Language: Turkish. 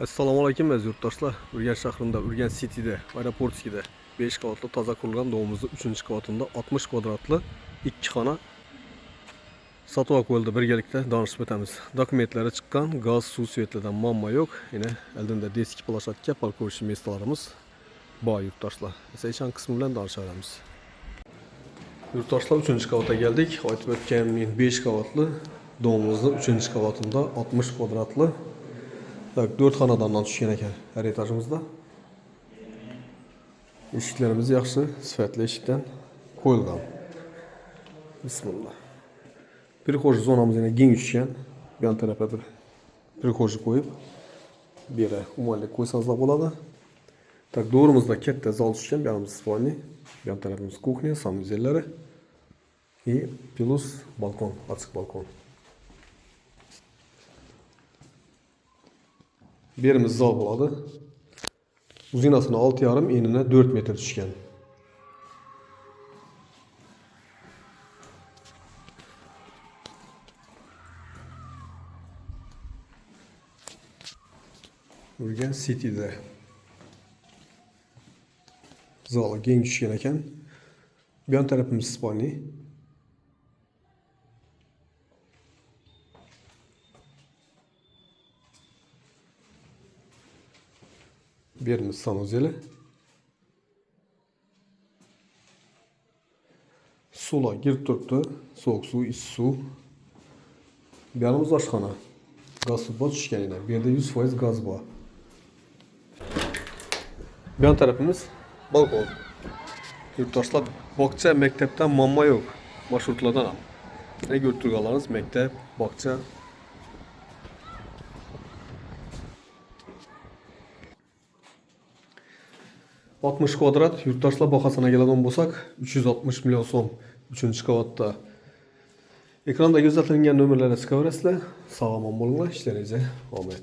Assalomu alaykum aziz yurtdoshlar. Urganch shahrida, Urganch City'de, Aeroportskida 5 qavatli toza qurilgan domimizning 3-qavatında 60 kvadratli 2 xona sotib olib qo'yildi. Birgalikda danışib o'tamiz. Dokumentlari chiqqan, gaz, suv, svetlidan muammo yo'q. Yine eldinda deski plashatka, parkovочный mestolarimiz bor yurtdoshlar. Esa ishon qismi bilan danışamiz. Yurtdoshlar 3-qavatga geldik. Aytib o'tganim 5 qavatli domimizning 3-qavatında 60 kvadratli 4 xonadan tushgan ekan her etajimizda. Eshiklarimiz yaxshi, sifatli eshikdan qo'yilgan. Bismillah. Prixожий zonamiz yana keng tushgan. Bu yon tarafga bir prixожий qo'yib, bu yerga umumlik qo'ysangiz bo'ladi. Tak, doğrumuzda katta zal tushgan, bu yerimiz spalni, bu yon tarafimiz kuxnya, sanuzellari и plus balkon, ochiq balkon. Bir yerimiz zal bo'ladi. Uzinasini 6,5, enine 4 metr tushgan. Urganch City'de zali keng tushgan ekan. Bu yon tarafimiz spalni. Bir yerimiz sanuzeli. Sular girib turibdi. Soğuk su, issiq suv. Bu yerimiz oshxona. Gaz suv tushgan edi. Bu yerda 100% gaz bor. Bu yon tarafimiz balkon. Yurtdoshlar, bog'cha, maktabdan muammo yo'q. Marshrutlardan ham. Ne ko'rib turganlaringiz maktab, bog'cha. ...60 kvadrat yurtdoshlar bahosini keladigan bo'lsak 360 million so'm 3-qavatda. Ekranda ko'rsatilgan nomerlarga chiqaverasizlar. Sog' omon bo'linglar, ishlaringizga omad.